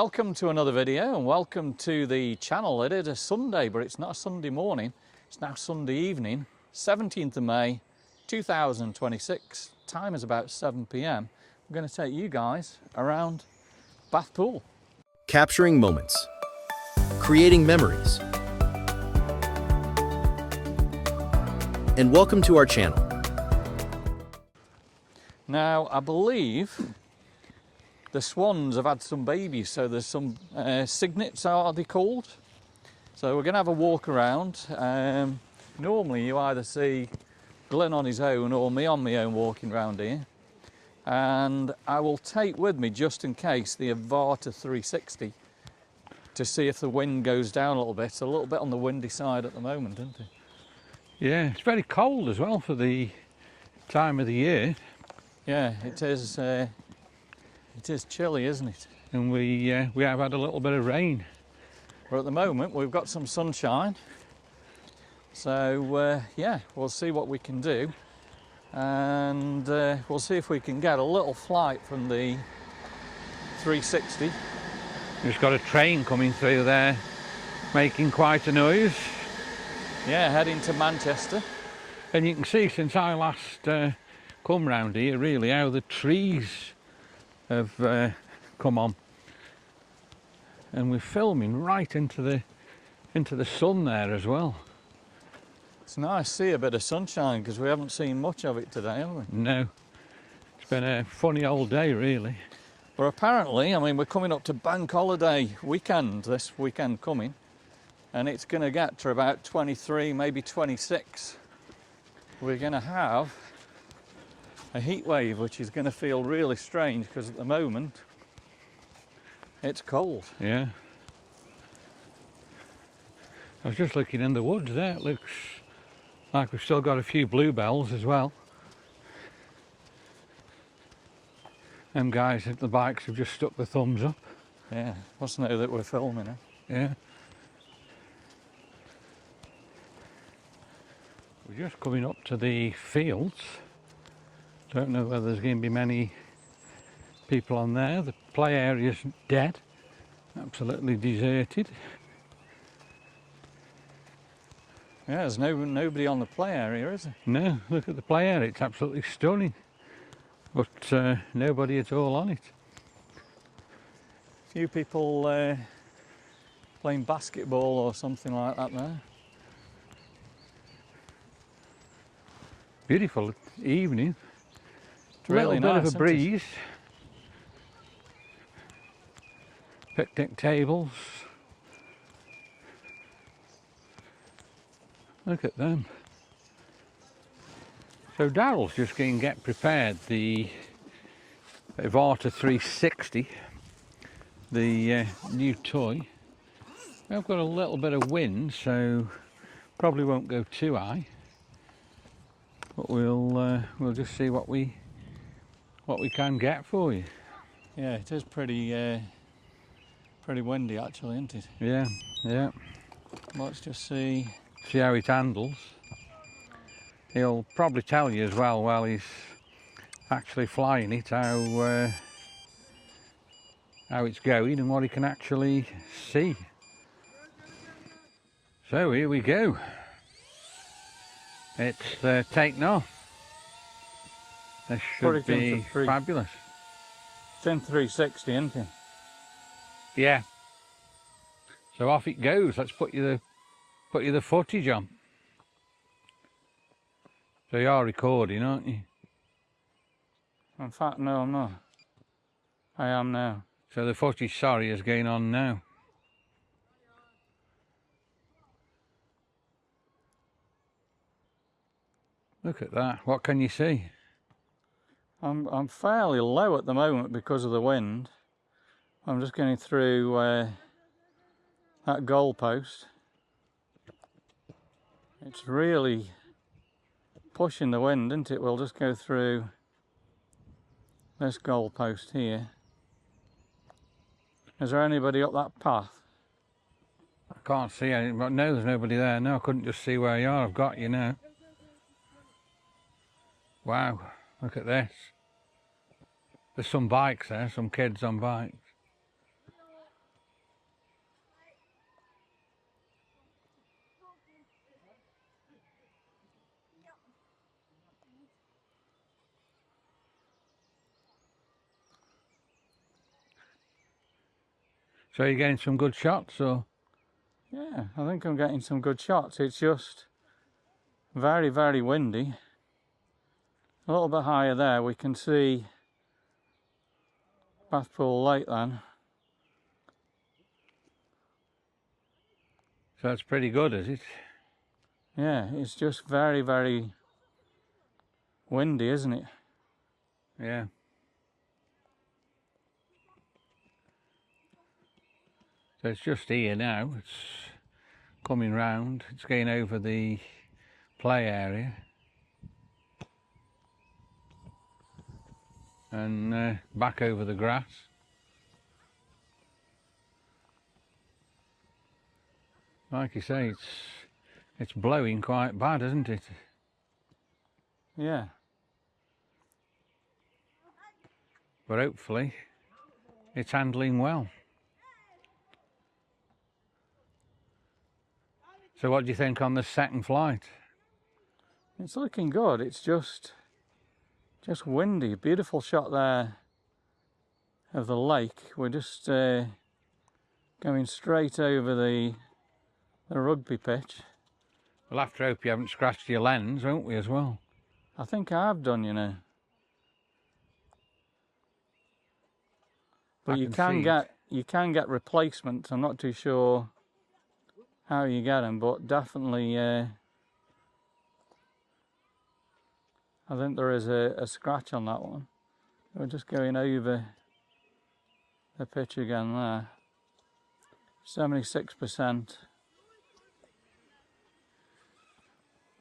Welcome to another video and welcome to the channel. It is a Sunday, but it's not a Sunday morning. It's now Sunday evening, 17th of May 2026. Time is about 7 p.m. I'm going to take you guys around Bathpool. Capturing moments, creating memories, and welcome to our channel. Now, I believe the swans have had some babies, so there's some cygnets, are they called? So we're going to have a walk around. Normally you either see Glenn on his own or me on my own walking around here. And I will take with me, just in case, the Avata 360 to see if the wind goes down a little bit. It's a little bit on the windy side at the moment, isn't it? Yeah, it's very cold as well for the time of the year. Yeah, it is. It is chilly, isn't it? And we have had a little bit of rain. But at the moment we've got some sunshine. So yeah, we'll see what we can do. And we'll see if we can get a little flight from the 360. We've got a train coming through there, making quite a noise. Yeah, heading to Manchester. And you can see since I last come round here, really, how the trees have come on. And we're filming right into the sun there as well. It's nice to see a bit of sunshine because we haven't seen much of it today, have we? No, it's been a funny old day, really. But apparently, I mean, we're coming up to bank holiday weekend, this weekend coming, and it's going to get to about 23, maybe 26. We're going to have a heat wave, which is going to feel really strange because at the moment it's cold. Yeah. I was just looking in the woods there. It looks like we've still got a few bluebells as well. Them guys at the bikes have just stuck the thumbs up. Yeah, must know that we're filming it. Yeah. We're just coming up to the fields. Don't know whether there's going to be many people on there. The play area's dead, absolutely deserted. Yeah, there's nobody on the play area, is there? No, look at the play area, it's absolutely stunning. But nobody at all on it. A few people playing basketball or something like that there. Beautiful evening. It's really a little bit nice, of a breeze. Picnic tables. Look at them. So Daryl's just going to get prepared the Avata 360, the new toy. I've got a little bit of wind, so probably won't go too high. But we'll just see what we can get for you. Yeah, it is pretty windy actually, isn't it? Yeah, yeah. Let's just see how it handles. He'll probably tell you as well while he's actually flying it how it's going and what he can actually see. So here we go. It's taken off. This should be fabulous. It's in 360, isn't it? Yeah. So off it goes. Let's put you the footage on. So you are recording, aren't you? In fact, no, I'm not. I am now. So the footage, sorry, is going on now. Look at that. What can you see? I'm fairly low at the moment because of the wind. I'm just going through that goalpost. It's really pushing the wind, isn't it? We'll just go through this goalpost here. Is there anybody up that path? I can't see anything, but no, there's nobody there. No, I couldn't just see where you are. I've got you now. Wow, look at this. There's some bikes there, some kids on bikes. So you're getting some good shots, or? Yeah, I think I'm getting some good shots. It's just very, very windy. A little bit higher there, we can see Bathpool Lake then. So that's pretty good, is it? Yeah, it's just very, very windy, isn't it? Yeah. So it's just here now. It's coming round. It's going over the play area. And back over the grass. Like you say, it's blowing quite bad, isn't it? Yeah. But hopefully it's handling well. So what do you think on the second flight? It's looking good. It's just windy. Beautiful shot there of the lake. We're just going straight over the rugby pitch. We'll have to hope you haven't scratched your lens, won't we, as well? I think I've done, you know. But you can get replacements. I'm not too sure how you get them, but definitely I think there is a scratch on that one. We're just going over the pitch again there. 76%.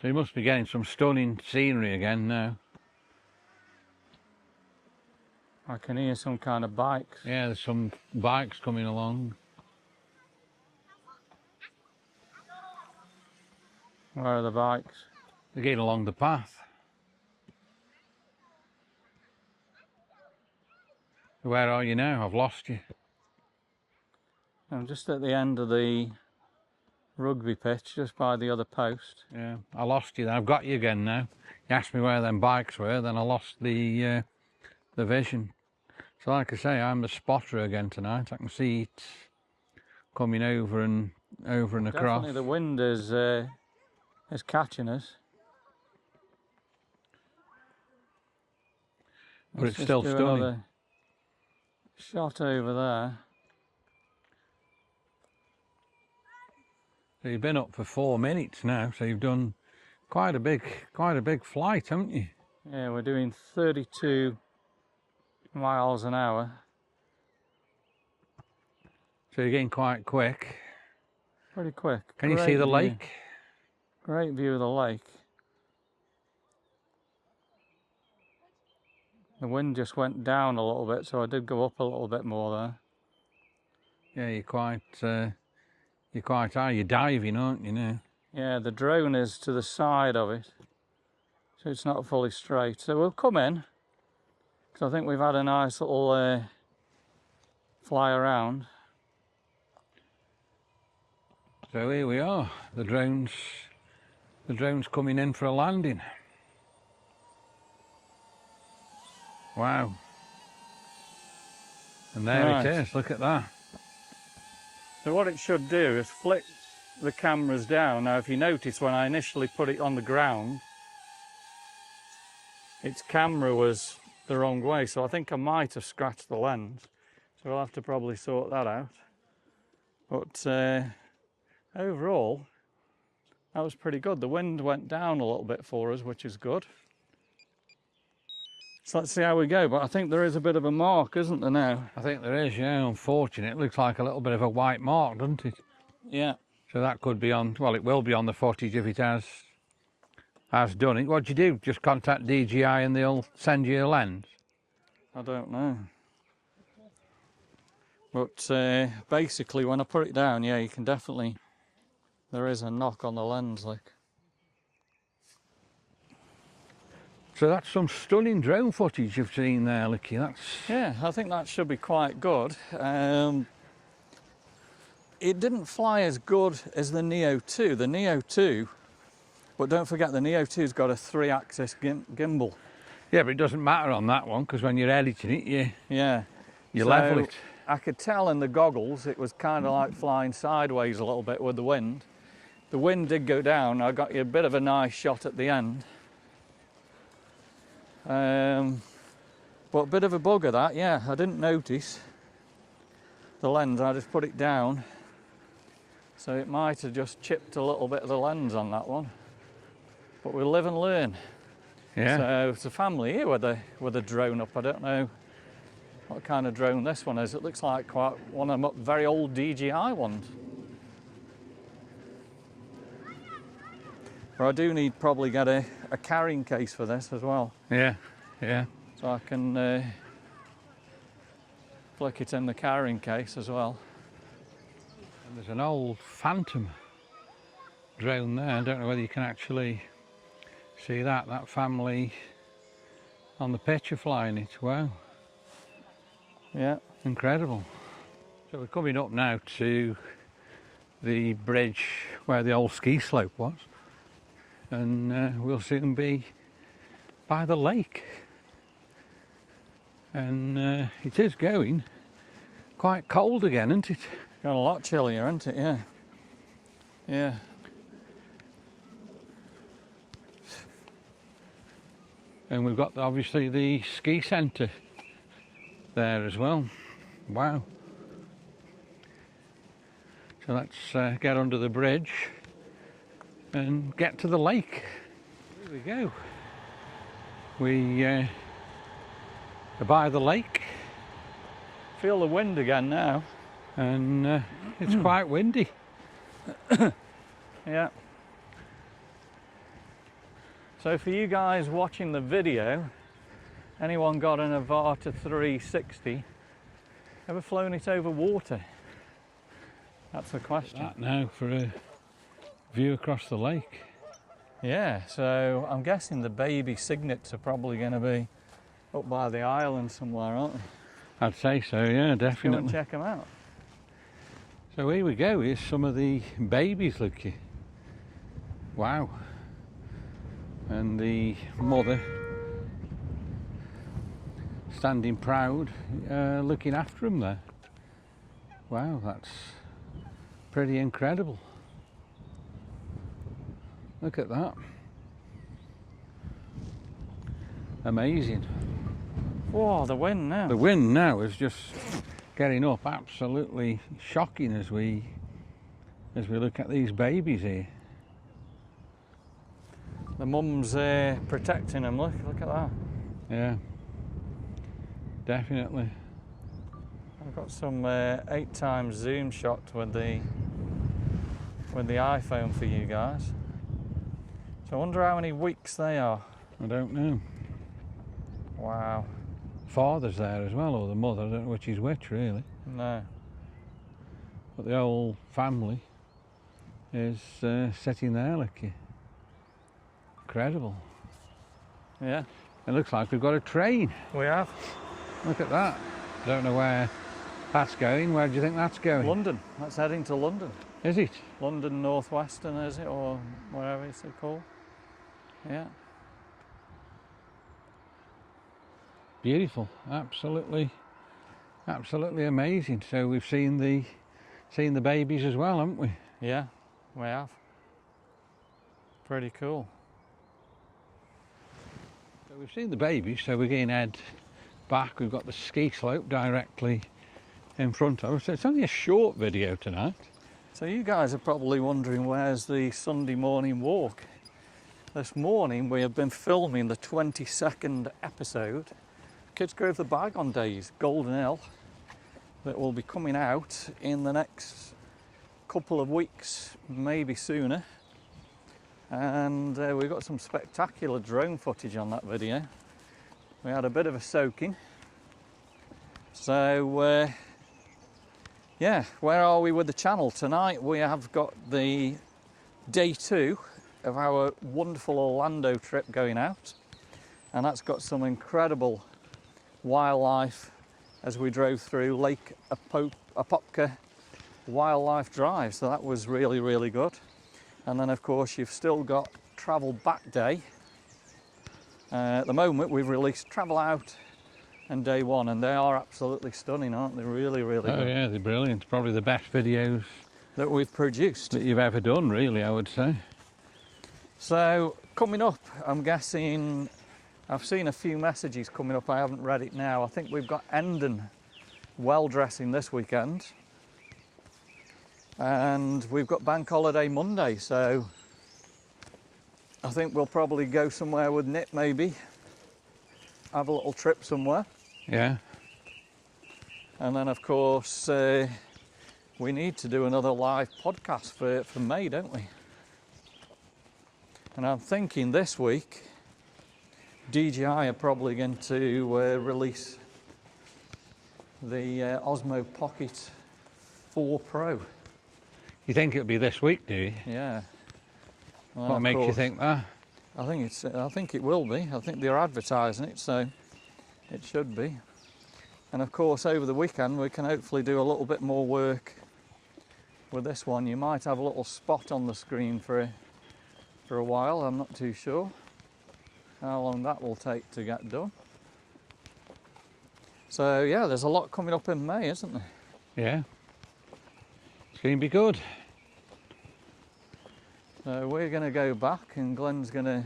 So you must be getting some stunning scenery again now. I can hear some kind of bikes. Yeah, there's some bikes coming along. Where are the bikes? They're getting along the path. Where are you now? I've lost you. I'm just at the end of the rugby pitch, just by the other post. Yeah, I lost you then. I've got you again now. You asked me where them bikes were, then I lost the vision. So like I say, I'm the spotter again tonight. I can see it coming over and across. Definitely the wind is catching us. But Let's it's still just do stunning. another shot over there. So you've been up for 4 minutes now, so you've done quite a big flight, haven't you? Yeah, we're doing 32 miles an hour. So you're getting quite quick. Pretty quick. Can you Great see the view. lake? Great view of the lake. The wind just went down a little bit, so I did go up a little bit more there. Yeah, you're quite high. You're diving, aren't you now? Yeah, the drone is to the side of it, so it's not fully straight. So we'll come in, because I think we've had a nice little fly around. So here we are. The drone's coming in for a landing. Wow. And there Right. it is. Look at that. So what it should do is flick the cameras down. Now if you notice, when I initially put it on the ground, its camera was the wrong way, so I think I might have scratched the lens. So we'll have to probably sort that out. But overall, that was pretty good. The wind went down a little bit for us, which is good. So let's see how we go. But I think there is a bit of a mark, isn't there now? I think there is, yeah, unfortunate. It looks like a little bit of a white mark, doesn't it? Yeah. So that could be on, well, it will be on the footage if it has done it. What do you do? Just contact DJI and they'll send you a lens? I don't know. But basically, when I put it down, yeah, you can definitely, there is a knock on the lens, like. So that's some stunning drone footage you've seen there, Licky. Yeah, I think that should be quite good. It didn't fly as good as the Neo 2. The Neo 2, but don't forget the Neo 2's got a 3-axis gimbal. Yeah, but it doesn't matter on that one, because when you're editing it, you So, level it. I could tell in the goggles it was kind of like flying sideways a little bit with the wind. The wind did go down. I got you a bit of a nice shot at the end. But a bit of a bugger that, yeah. I didn't notice the lens. I just put it down. So it might have just chipped a little bit of the lens on that one. But we'll live and learn. Yeah. So it's a family here with a drone up. I don't know what kind of drone this one is. It looks like quite one of them very old DJI ones. But I do need probably get a carrying case for this as well. Yeah, yeah. So I can flick it in the carrying case as well. And there's an old Phantom drone there. I don't know whether you can actually see that family on the picture flying it. Wow. Yeah. Incredible. So we're coming up now to the bridge where the old ski slope was, and we'll soon be by the lake. And it is going quite cold again, isn't it? Got a lot chillier, isn't it? Yeah. Yeah. And we've got obviously the ski centre there as well. Wow. So let's get under the bridge and get to the lake. Here we go. We are by the lake. Feel the wind again now. And it's quite windy. Yeah. So for you guys watching the video, anyone got an Avata 360? Ever flown it over water? That's the question. That now for a view across the lake. Yeah, so I'm guessing the baby cygnets are probably going to be up by the island somewhere, aren't they? I'd say so, yeah, Go definitely. and check them out. So here we go, here's some of the babies, look here. Wow. And the mother standing proud, looking after them there. Wow, that's pretty incredible. Look at that. Amazing. Whoa, the wind now. The wind now is just getting up, absolutely shocking as we look at these babies here. The mum's protecting them, look at that. Yeah, definitely. I've got some 8x zoom shot with the iPhone for you guys. So I wonder how many weeks they are. I don't know. Wow. Father's there as well, or the mother, I don't know which is which really. No. But the whole family is sitting there, look here. Incredible. Yeah. It looks like we've got a train. We have. Look at that. Don't know where that's going. Where do you think that's going? London. That's heading to London. Is it? London Northwestern, is it? Or wherever it's called. Yeah. Beautiful. Absolutely amazing. So we've seen the babies as well, haven't we? Yeah, we have. Pretty cool. So we've seen the babies, so we're going to head back. We've got the ski slope directly in front of us. So it's only a short video tonight. So you guys are probably wondering where's the Sunday morning walk. This morning we have been filming the 22nd episode, Kidsgrove the Bygone Days, Golden Hill, that will be coming out in the next couple of weeks, maybe sooner. And we've got some spectacular drone footage on that video. We had a bit of a soaking. So yeah, where are we with the channel? Tonight we have got the day 2 of our wonderful Orlando trip going out, and that's got some incredible wildlife as we drove through Lake Apopka Wildlife Drive, so that was really good. And then of course you've still got travel back day. At the moment we've released travel out and day one, and they are absolutely stunning, aren't they? Really, really Oh good. yeah, they're brilliant. Probably the best videos That we've produced. that you've ever done, really, I would say. So coming up, I'm guessing, I've seen a few messages coming up, I haven't read it now. I think we've got Endon well dressing this weekend, and we've got bank holiday Monday, so I think we'll probably go somewhere with Nick, maybe have a little trip somewhere. Yeah. And then of course we need to do another live podcast for May, don't we? And I'm thinking this week DJI are probably going to release the Osmo Pocket 4 Pro. You think it'll be this week, do you? Yeah. And What of makes you course, think that? I think it will be. I think they're advertising it, so it should be. And of course, over the weekend we can hopefully do a little bit more work with this one. You might have a little spot on the screen for a while. I'm not too sure how long that will take to get done. So yeah, there's a lot coming up in May, isn't there? Yeah. It's going to be good. So we're going to go back and Glenn's going to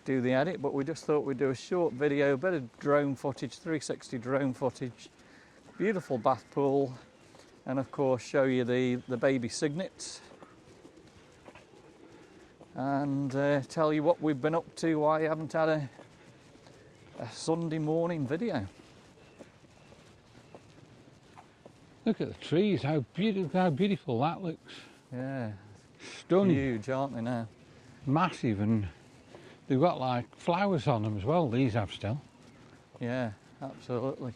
do the edit, but we just thought we'd do a short video, a bit of drone footage, 360 drone footage, beautiful bath pool, and of course show you the baby cygnets, and tell you what we've been up to, why I haven't had a Sunday morning video. Look at the trees, how beautiful that looks. Yeah, Stunning. huge, aren't they now? Massive, and they've got like flowers on them as well, these have still. Yeah, absolutely.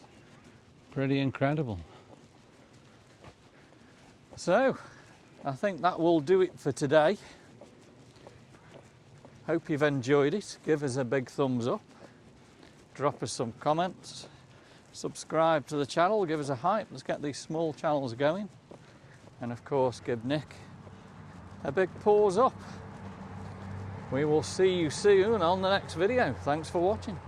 Pretty incredible. So, I think that will do it for today. Hope you've enjoyed it. Give us a big thumbs up. Drop us some comments. Subscribe to the channel. Give us a hype. Let's get these small channels going. And of course, give Nick a big paws up. We will see you soon on the next video. Thanks for watching.